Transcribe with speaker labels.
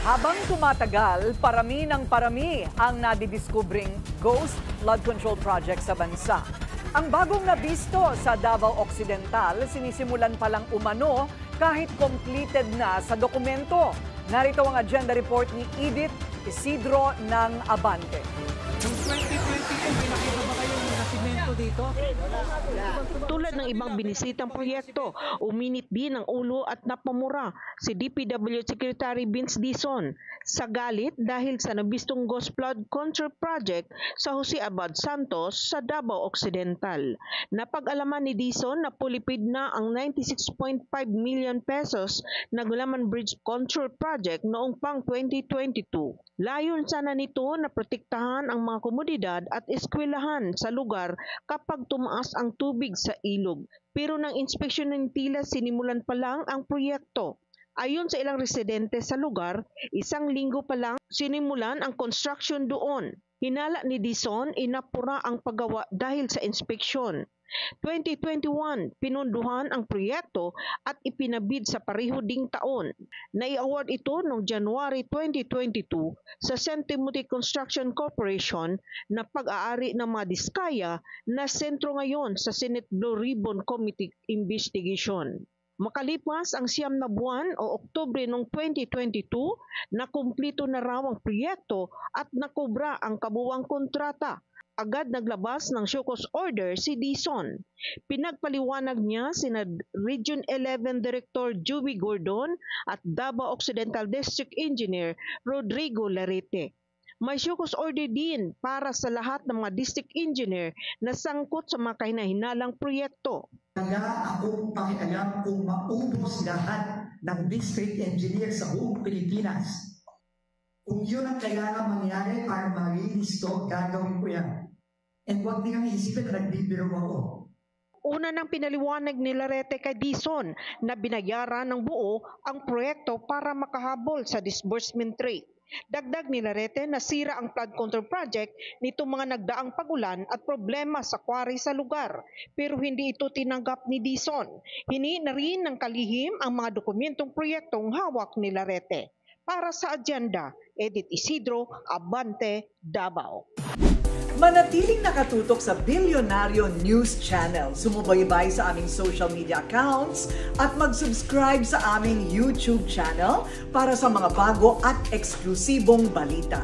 Speaker 1: Habang tumatagal, parami ng parami ang nadidiskubring ghost flood control project sa bansa. Ang bagong nabisto sa Davao Occidental, sinisimulan palang umano kahit completed na sa dokumento. Narito ang agenda report ni Edith Isidro ng Abante.
Speaker 2: Noong 2022, pinakita ba kayo ng nasimento dito?
Speaker 3: Tulad ng ibang binisitang proyekto, uminit din ang ulo at napamura si DPW Secretary Vince Dizon sa galit dahil sa nabistong ghost flood control project sa Jose Abad Santos sa Davao Occidental. Napag-alaman ni Dizon na pulipid na ang 96.5 million pesos na Gulaman Bridge Control Project noong pang 2022. Layon sana nito na protektahan ang mga komunidad at eskwelahan sa lugar kapag tumaas ang tubig sa ilog. Pero nang inspeksyon ng tila, sinimulan pa lang ang proyekto. Ayon sa ilang residente sa lugar, 1 linggo pa lang sinimulan ang construction doon. Hinala ni Dizon, inapura ang paggawa dahil sa inspeksyon. 2021, pinunduhan ang proyekto at ipinabid sa pareho ding taon. Nai-award ito noong January 2022 sa St. Timothy Construction Corporation na pag-aari ng mga diskaya na sentro ngayon sa Senate Blue Ribbon Committee investigation. Makalipas ang 9 na buwan o Oktubre noong 2022, nakumpleto na raw ang proyekto at nakobra ang kabuuang kontrata. Agad naglabas ng show cause order si Dizon. Pinagpaliwanag niya sina Region 11 Director Joey Gordon at Davao Occidental District Engineer Rodrigo Larete. May show cause order din para sa lahat ng mga district engineer na sangkot sa mga kahinahinalang proyekto.
Speaker 4: Wala akong pakialam kung maubos lahat ng district engineer sa buong Pilipinas. Kung yun ang kailangan mangyari para ma-release to, gagawin ko yan. And huwag nilang isipin na nagbibiro ako.
Speaker 3: Una nang pinaliwanag ni Larete kay Dizon na binayaran ng buo ang proyekto para makahabol sa disbursement rate. Dagdag ni Larete na sira ang flood control project nitong mga nagdaang pagulan at problema sa quarry sa lugar. Pero hindi ito tinanggap ni Dizon. Hini na rin ng kalihim ang mga dokumentong proyektong hawak ni Larete. Para sa agenda, Edith Isidro, Abante, Davao.
Speaker 1: Manatiling nakatutok sa Bilyonaryo News Channel. Sumubaybay sa aming social media accounts at mag-subscribe sa aming YouTube channel para sa mga bago at eksklusibong balita.